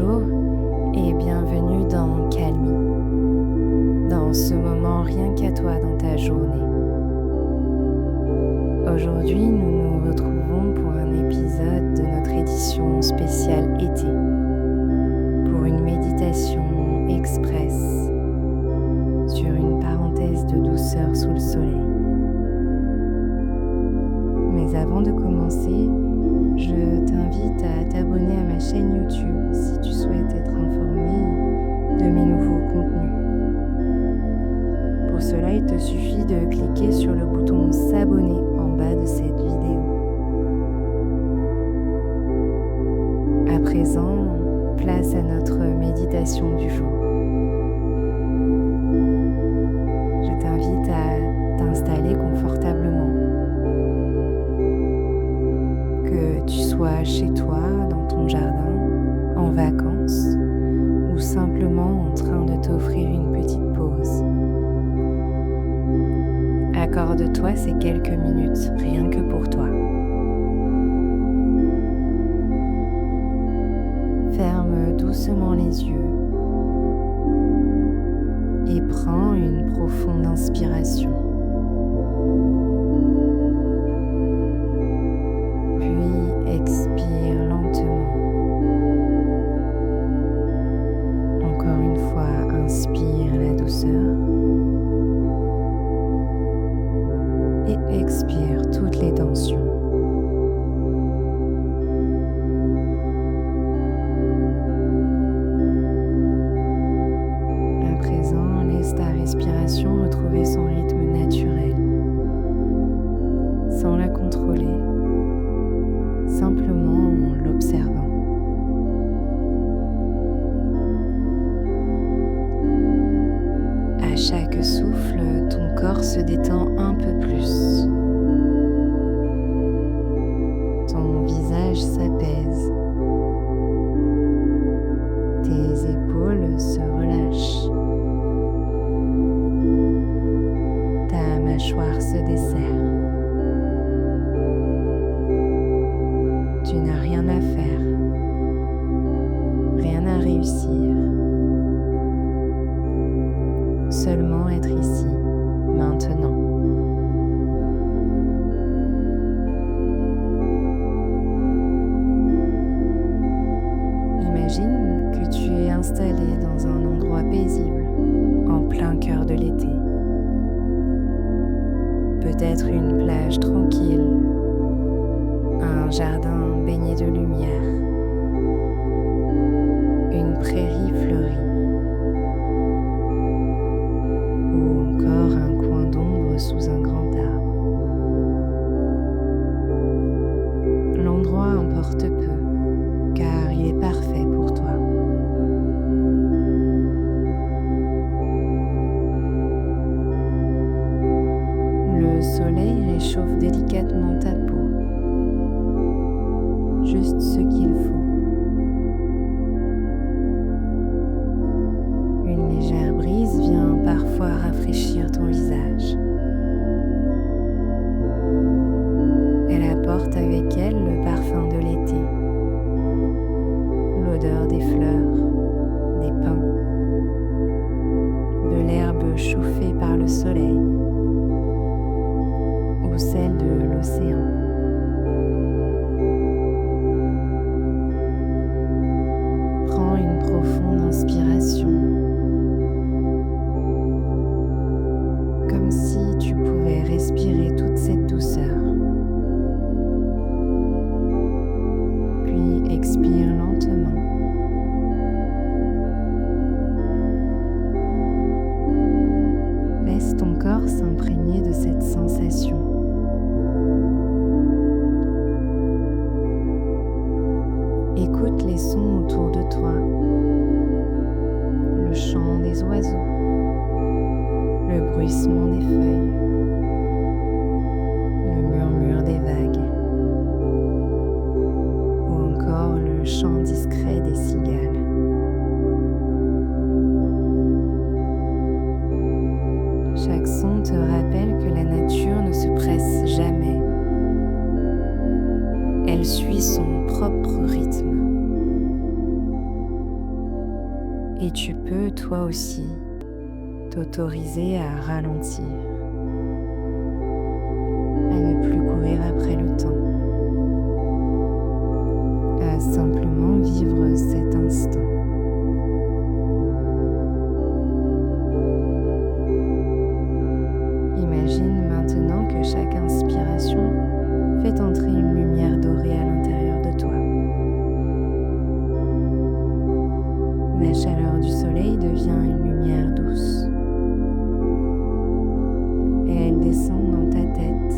Bonjour et bienvenue dans Calmie, dans ce moment rien qu'à toi dans ta journée. Aujourd'hui, nous nous retrouvons pour un épisode de notre édition spéciale été, pour une méditation express sur une parenthèse de douceur sous le soleil. Mais avant de commencer, je t'invite à t'abonner à ma chaîne YouTube si tu souhaites être informé de mes nouveaux contenus. Pour cela, il te suffit de cliquer sur le bouton s'abonner en bas de cette vidéo. À présent, place à notre méditation du jour. Je t'invite à t'installer confortablement. Que tu sois chez toi, dans ton jardin, en vacances ou simplement en train de t'offrir une petite pause. Accorde-toi ces quelques minutes, rien que pour toi. Ferme doucement les yeux et prends une profonde inspiration. Expire lentement. Encore une fois, inspire la douceur et expire toutes les tensions. À présent, laisse ta respiration retrouver son rythme naturel, sans la contrôler. Simplement en l'observant. À chaque souffle, ton corps se détend un peu plus. Ton visage s'apaise. Tes épaules se relâchent. Ta mâchoire se desserre. Tu n'as rien à faire, rien à réussir, seulement être ici, maintenant. Imagine que tu es installé dans un endroit paisible, en plein cœur de l'été. Peut-être une plage tranquille, un jardin baigné de lumière, une prairie fleurie, ou encore un coin d'ombre sous un grand arbre. L'endroit importe peu, car il est parfait pour toi. Le soleil réchauffe délicatement ta peau. Juste ce qu'il faut. Une légère brise vient parfois rafraîchir ton visage. Elle apporte avec elle le parfum de l'été, l'odeur des fleurs, des pins, de l'herbe chauffée par le soleil ou celle de l'océan. Prends une profonde inspiration, comme si tu pouvais respirer toute cette douceur. Puis expire lentement. Laisse ton corps s'imprégner de cette sensation. Écoute les sons autour de toi, le chant des oiseaux, le bruissement des feuilles, le murmure des vagues, ou encore le chant discret des cigales. Chaque son te rappelle toi aussi t'autoriser à ralentir, à ne plus courir après le temps, à simplement vivre cet instant. Imagine maintenant que chaque inspiration fait entrer une lumière dorée à l'intérieur de toi. La chaleur du soleil devient une lumière douce et elle descend dans ta tête,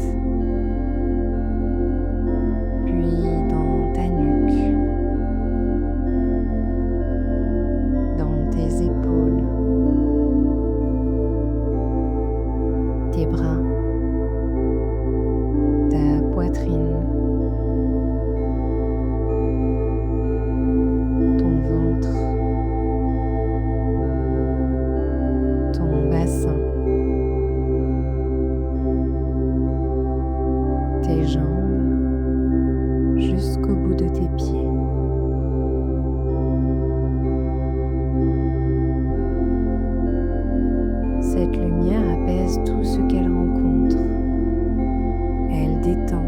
puis dans ta nuque, dans tes épaules, tes bras, ta poitrine, ton ventre, ton bassin, tes jambes jusqu'au bout de tes pieds. Cette lumière apaise tout ce qu'elle rencontre. Elle détend,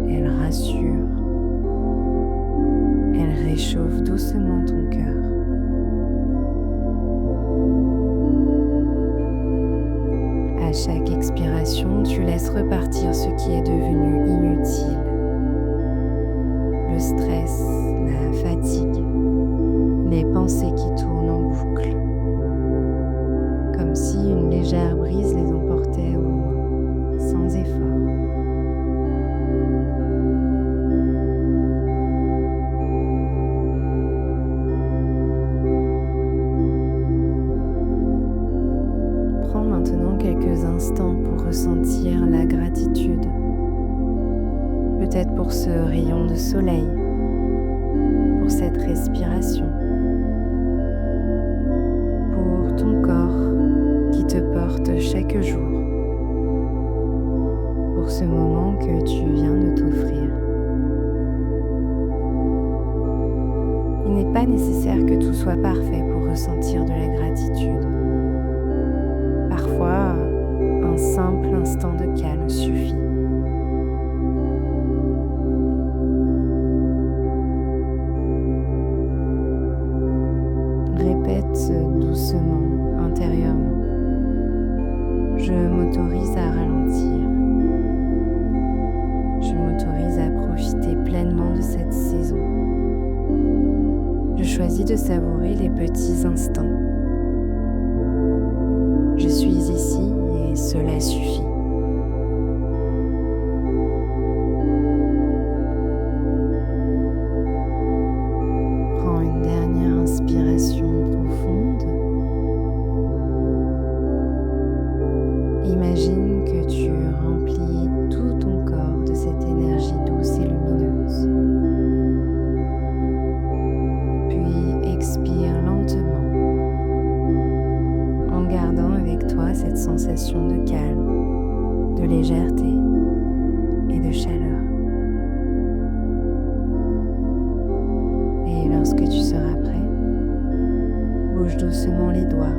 elle rassure, elle réchauffe doucement ton cœur. À chaque expiration, tu laisses repartir ce qui est devenu inutile. Le stress, la fatigue, les pensées qui tournent en boucle. Comme si une légère brise les emportait au loin, sans effort. Prends maintenant quelques instants pour ressentir la gratitude. Peut-être pour ce rayon de soleil, pour cette respiration, pour ton corps qui te porte chaque jour, pour ce moment que tu viens de t'offrir. Il n'est pas nécessaire que tout soit parfait pour ressentir de la gratitude. Parfois, un simple instant de calme suffit. Répète doucement, intérieurement. Je m'autorise à ralentir. Je m'autorise à profiter pleinement de cette saison. Je choisis de savourer les petits instants. Je suis ici et cela suffit. Prends une dernière inspiration profonde. Imagine que tu remplis tout ton corps de cette énergie douce et lumineuse. Puis expire lentement, en gardant avec toi cette sensation de calme, de légèreté et de chaleur. Et lorsque tu seras prêt, bouge doucement les doigts,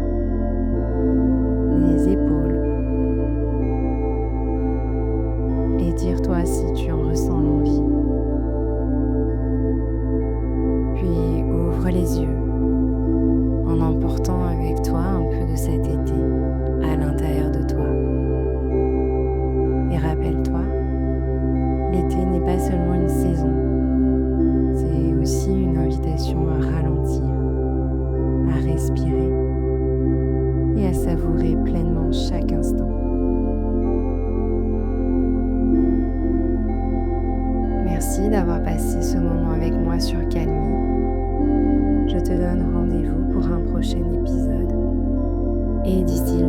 les épaules. Étire-toi si tu en ressens l'envie. Puis ouvre les yeux en emportant avec toi un peu de cet été à l'intérieur de toi. Et rappelle-toi, l'été n'est pas seulement une saison, c'est aussi une invitation à ralentir, à respirer et à savourer pleinement chaque instant. Merci d'avoir passé ce moment avec moi sur Calmy. Je te donne rendez-vous pour un prochain épisode. Et d'ici là,